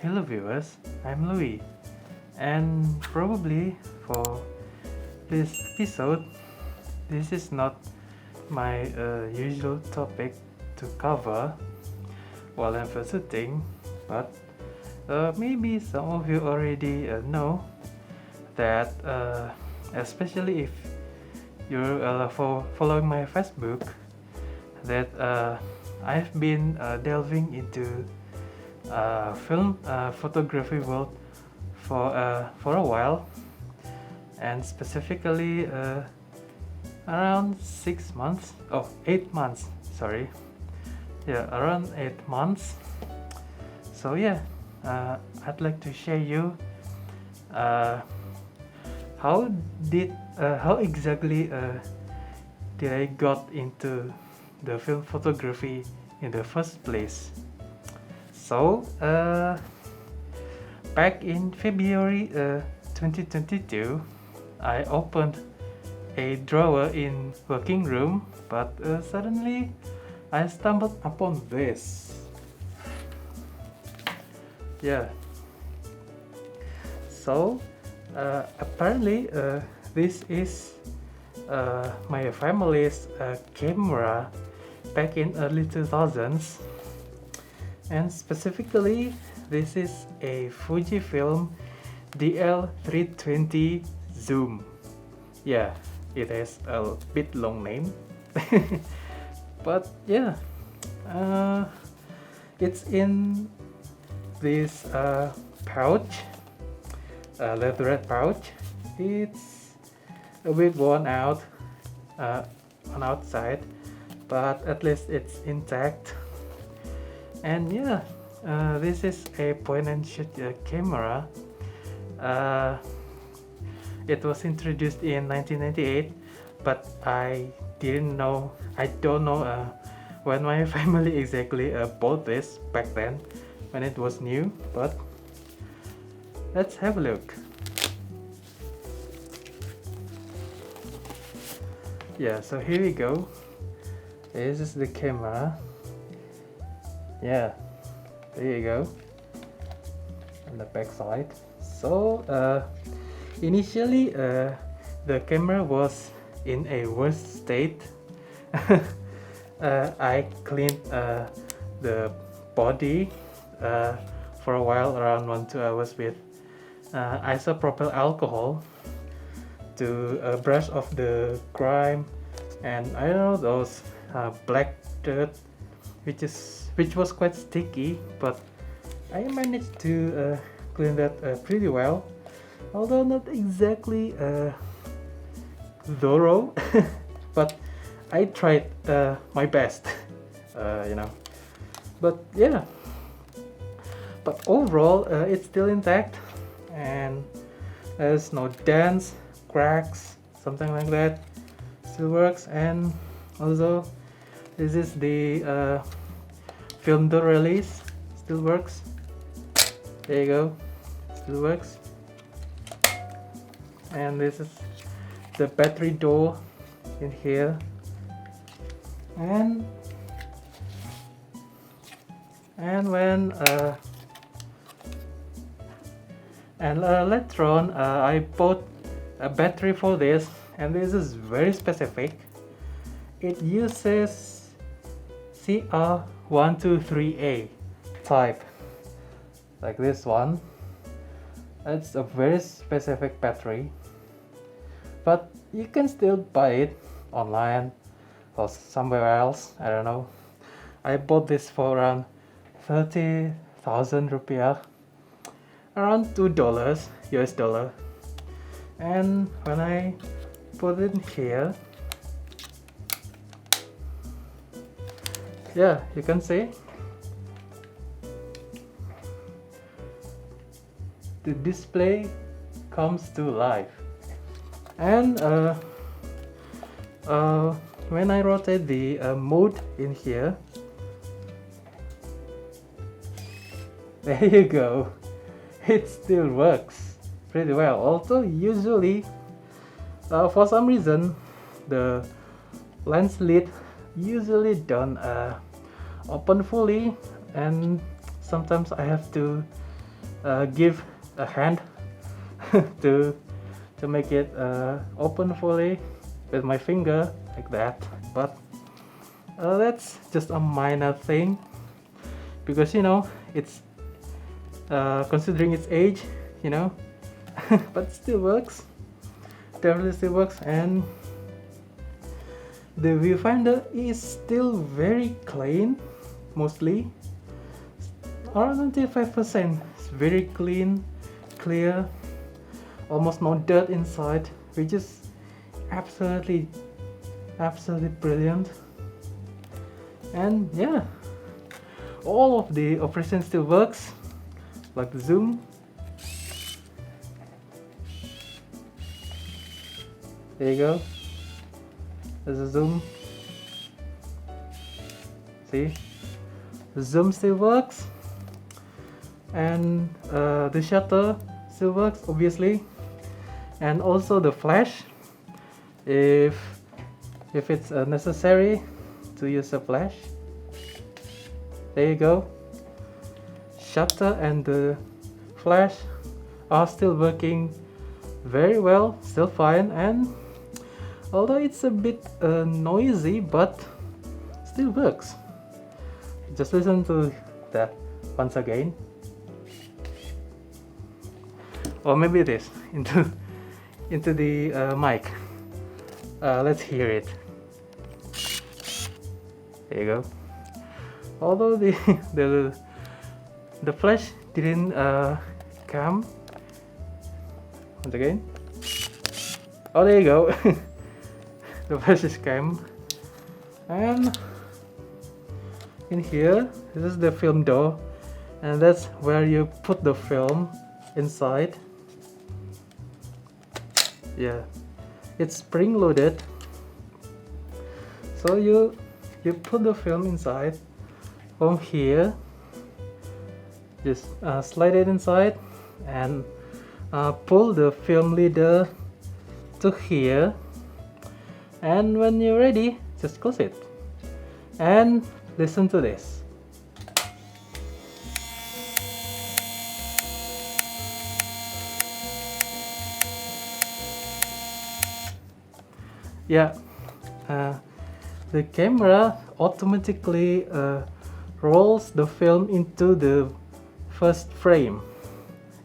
Hello viewers, I'm Louie, and probably for this episode, this is not my usual topic to cover while I'm visiting, but maybe some of you already know that, especially if you're following my Facebook, that I've been delving into film photography world for a while, and specifically around 6 months, 8 months, sorry, yeah, around 8 months. So yeah, I'd like to share you how exactly did I got into the film photography in the first place. So back in February 2022, I opened a drawer in working room, but suddenly I stumbled upon this. Yeah. So apparently this is my family's camera back in early 2000s, and specifically this is a Fujifilm DL320 Zoom. Yeah, it has a bit long name but yeah, it's in this pouch, leatherette pouch. It's a bit worn out on outside, but at least it's intact. And yeah, this is a point and shoot camera. It was introduced in 1998, but I don't know when my family exactly bought this back then, when it was new. But let's have a look. Yeah, so here we go. This is the camera. Yeah, there you go, on the back side. So initially the camera was in a worse state. I cleaned the body for a while, around 1-2 hours, with isopropyl alcohol to brush off the grime and I don't know, those black dirt which was quite sticky, but I managed to clean that pretty well, although not exactly thorough but I tried my best, but yeah, but overall it's still intact, and there's no dents, cracks, something like that. Still works. And also this is the film door release, still works. There you go, still works. And this is the battery door in here, and when later on I bought a battery for this, and this is very specific. It uses CR123A type, like this one. It's a very specific battery, but you can still buy it online or somewhere else, I don't know. I bought this for around 30,000 rupiah, around $2 US dollar. And when I put it in here, yeah, you can see the display comes to life. And when I rotate the mode in here, there you go, it still works pretty well. Also, usually for some reason the lens lid usually don't open fully, and sometimes I have to give a hand to make it open fully with my finger like that, but that's just a minor thing because it's considering its age, but still works, definitely still works. And the viewfinder is still very clean, mostly around 95%. It's very clean, clear, almost no dirt inside, which is absolutely brilliant. And yeah, all of the operation still works, like the zoom. There you go. There's a zoom. See, the zoom still works, and the shutter still works, obviously, and also the flash, if it's necessary to use a flash. There you go. Shutter and the flash are still working very well, still fine, and although it's a bit noisy, but still works. Just listen to that once again, or maybe this into the mic. Let's hear it. There you go. Although the flash didn't come. Once again. Oh, there you go. The flash is came. And in here, this is the film door, and that's where you put the film inside. Yeah, it's spring loaded, so you put the film inside from here. Just slide it inside and pull the film leader to here, and when you're ready, just close it and listen to this. Yeah, the camera automatically rolls the film into the first frame.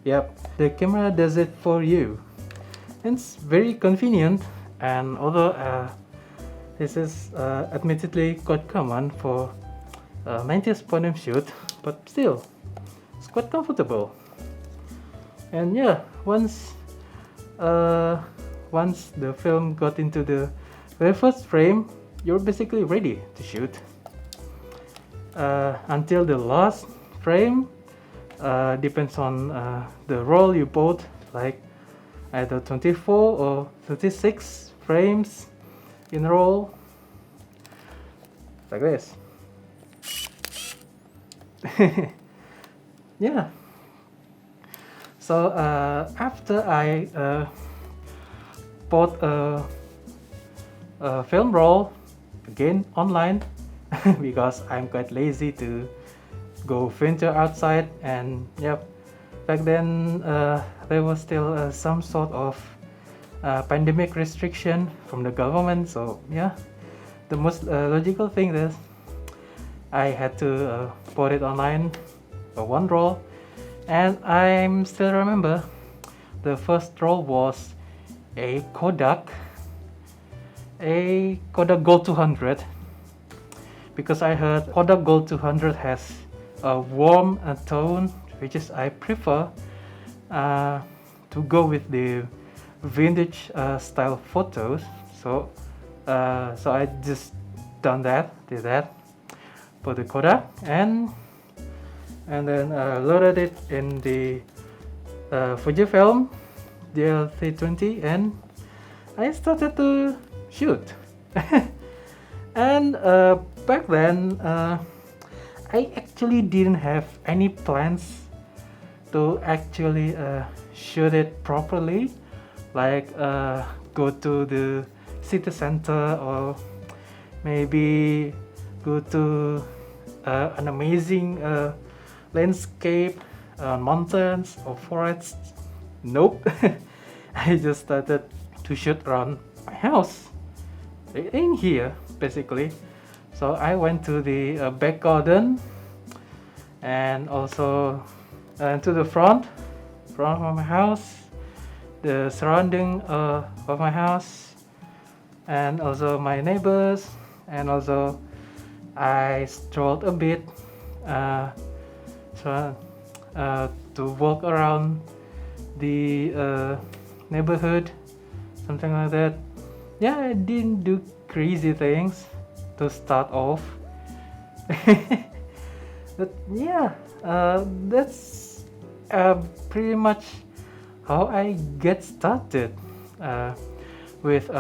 Yep, the camera does it for you. It's very convenient, and although this is admittedly quite common for 90s point and shoot, but still, it's quite comfortable. And yeah, once the film got into the very first frame, you're basically ready to shoot. Until the last frame, depends on the roll you bought, like either 24 or 36 frames in roll, like this. Yeah. So after I bought a film roll again online because I'm quite lazy to go venture outside, and yep, back then there was still some sort of pandemic restriction from the government, so yeah, the most logical thing is I had to bought it online for one roll. And I still remember the first roll was a Kodak Gold 200, because I heard Kodak Gold 200 has a warm tone, which is I prefer to go with the vintage style photos. So I just did that for the Kodak, and then loaded it in the Fujifilm DL320, and I started to shoot. And back then I actually didn't have any plans to actually shoot it properly, like go to the city center or maybe go to an amazing landscape on mountains or forests. Nope. I just started to shoot around my house in here basically. So I went to the back garden and also to the front of my house, the surrounding of my house, and also my neighbors, and also I strolled a bit so, to walk around the neighborhood, something like that. Yeah, I didn't do crazy things to start off. But yeah, that's pretty much how I get started with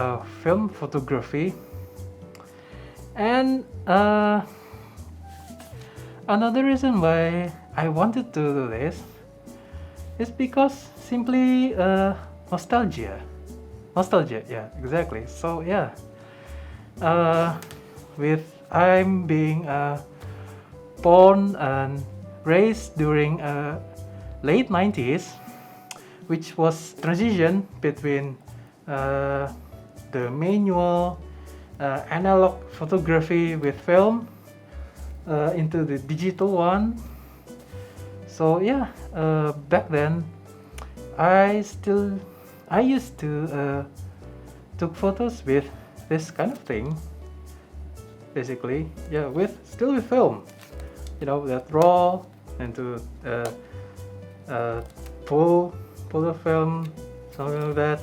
film photography. And another reason why I wanted to do this is because simply nostalgia. Nostalgia, yeah, exactly. So yeah, with I'm being born and raised during late 90s, which was transition between the manual analog photography with film into the digital one. So yeah, back then I used to took photos with this kind of thing, basically. Yeah, still with film, that raw, and to pull the film, something like that,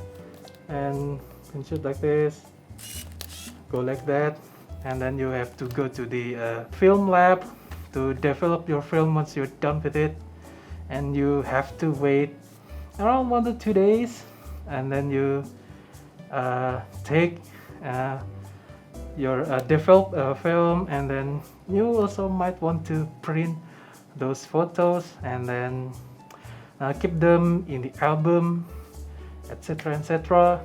and shoot like this, go like that, and then you have to go to the film lab to develop your film once you're done with it, and you have to wait around 1 to 2 days, and then you take your developed film, and then you also might want to print those photos and then keep them in the album, etc., etc.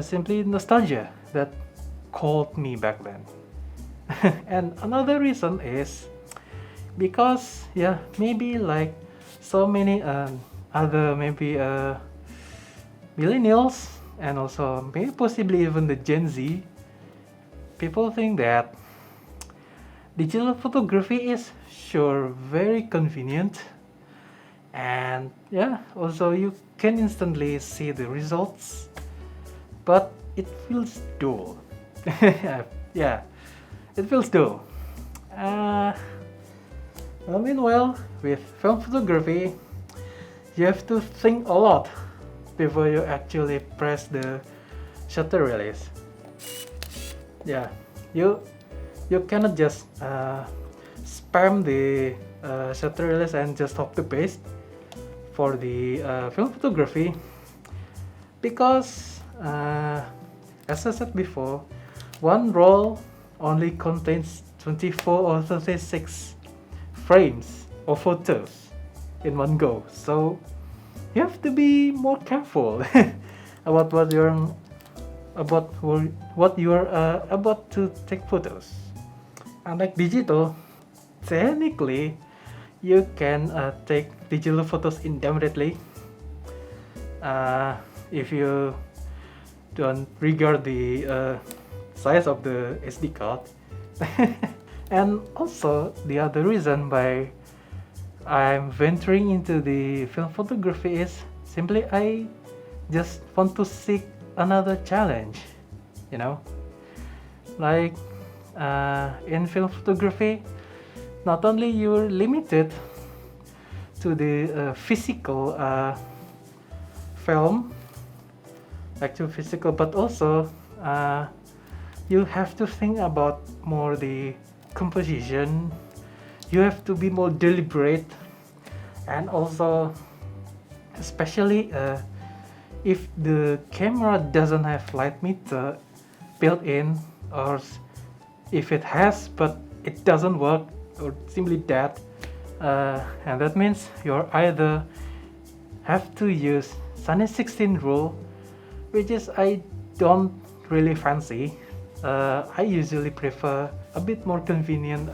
Simply nostalgia that called me back then. And another reason is because maybe like so many other maybe millennials, and also maybe possibly even the Gen Z, people think that digital photography is sure very convenient, and also you can instantly see the results, but it feels dull. Yeah, it feels dull. Meanwhile, with film photography, you have to think a lot before you actually press the shutter release. Yeah, you cannot just spam the shutter release and just hope to paste for the film photography, because as I said before, one roll only contains 24 or 36 frames or photos in one go, so you have to be more careful about what you're about to take photos. Unlike digital, technically you can take digital photos indefinitely if you don't regard the size of the SD card. And also the other reason why I'm venturing into the film photography is simply I just want to seek another challenge, like in film photography, not only you're limited to the physical film, actual physical, but also you have to think about more the composition. You have to be more deliberate, and also especially if the camera doesn't have light meter built in, or if it has but it doesn't work, or simply dead, and that means you're either have to use Sunny 16 rule, which is I don't really fancy. I usually prefer a bit more convenient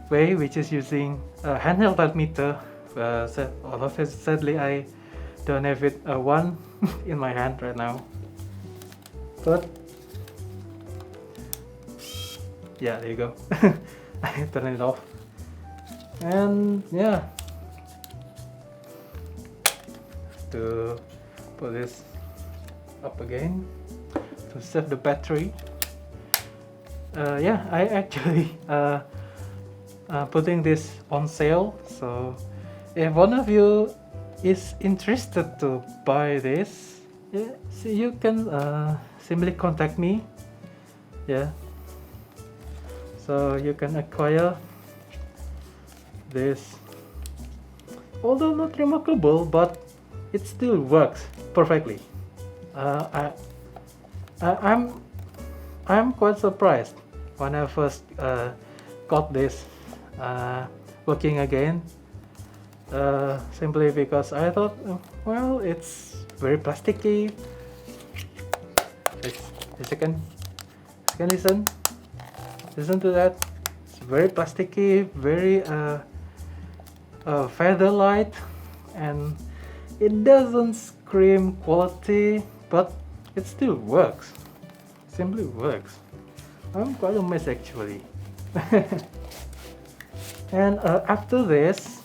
way, which is using handheld light meter Sadly, I don't have it one in my hand right now. But yeah, there you go. I turn it off, and yeah, to put this up again to save the battery. Yeah, I actually putting this on sale, so if one of you is interested to buy this, yeah, so you can simply contact me. Yeah, so you can acquire this, although not remarkable, but it still works perfectly. I'm quite surprised when I first got this working again, simply because I thought, well, it's very plasticky. As you can listen to that. It's very plasticky, very feather light, and it doesn't scream quality, but it still works. Simply works. I'm quite amazed actually. And after this,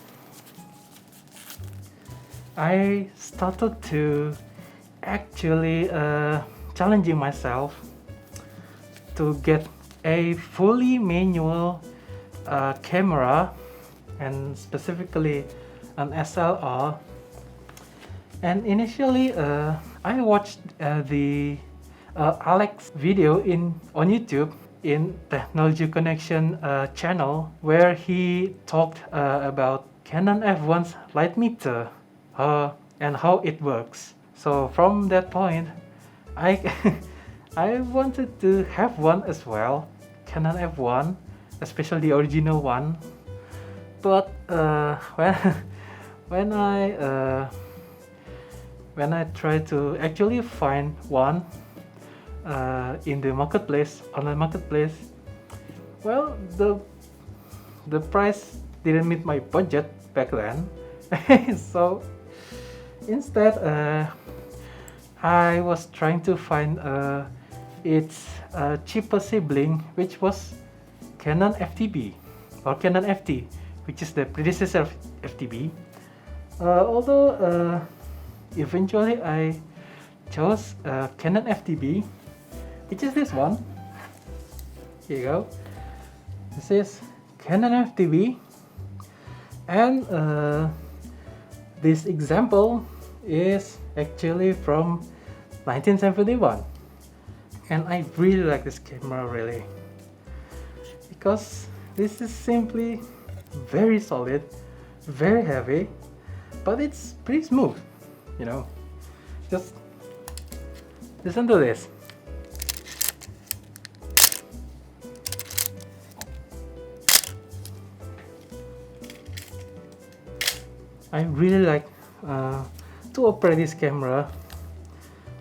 I started to actually challenging myself to get a fully manual camera, and specifically an SLR. And initially I watched the Alex video on YouTube in Technology Connection channel, where he talked about Canon F1's light meter and how it works. So from that point, I I wanted to have one as well, Canon F1, especially the original one. But when I tried to actually find one in the marketplace, online marketplace, well, the price didn't meet my budget back then. So instead, I was trying to find its cheaper sibling, which was Canon FTB or Canon FT, which is the predecessor of FTB. Although eventually I chose Canon FTB, which is this one. Here you go. This is Canon FTB, and this example is actually from 1971, and I really like this camera really, because this is simply very solid, very heavy, but it's pretty smooth, you know. Just listen to this. I really like to operate this camera,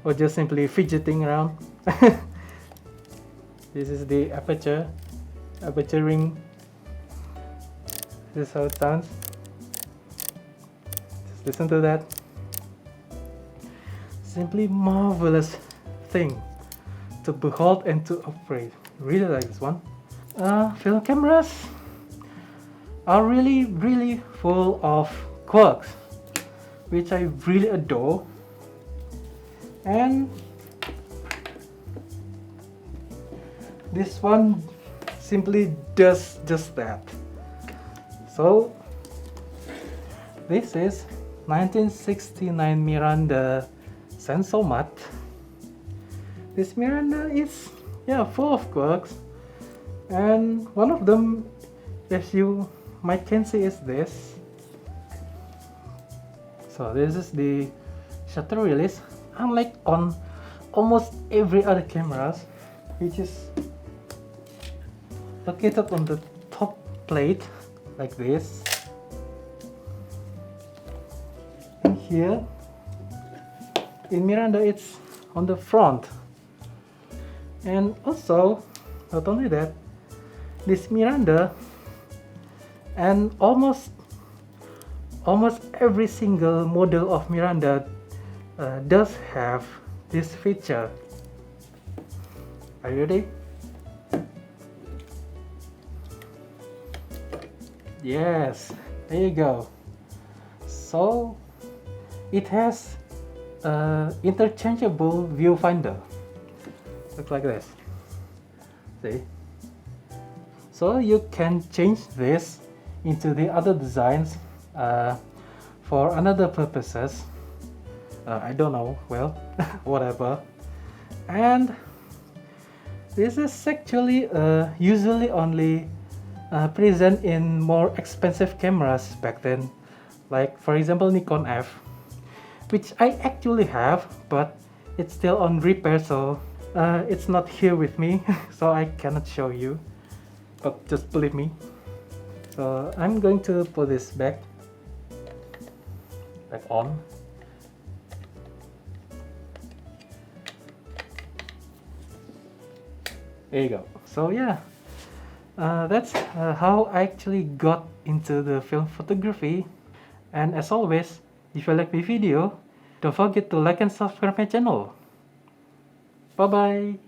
or just simply fidgeting around. This is the aperture ring. This is how it sounds. Just listen to that. Simply marvelous thing to behold and to operate. Really like this one. Film cameras are really full of quirks, which I really adore, and this one simply does just that. So this is 1969 Miranda Sensomat. This Miranda is full of quirks, and one of them, as you might can see, is this. So this is the shutter release, unlike on almost every other cameras, which is located on the top plate like this. And here in Miranda it's on the front. And also, not only that, this Miranda and almost almost every single model of Miranda does have this feature. Are you ready? Yes, there you go. So it has an interchangeable viewfinder. Looks like this. See? So you can change this into the other designs for another purposes. I don't know, well, whatever. And this is actually usually only present in more expensive cameras back then, like for example Nikon F, which I actually have, but it's still on repair, so it's not here with me, so I cannot show you, but just believe me. So I'm going to put this back on. There you go. So yeah, that's how I actually got into the film photography. And as always, if you like my video, don't forget to like and subscribe my channel. Bye bye.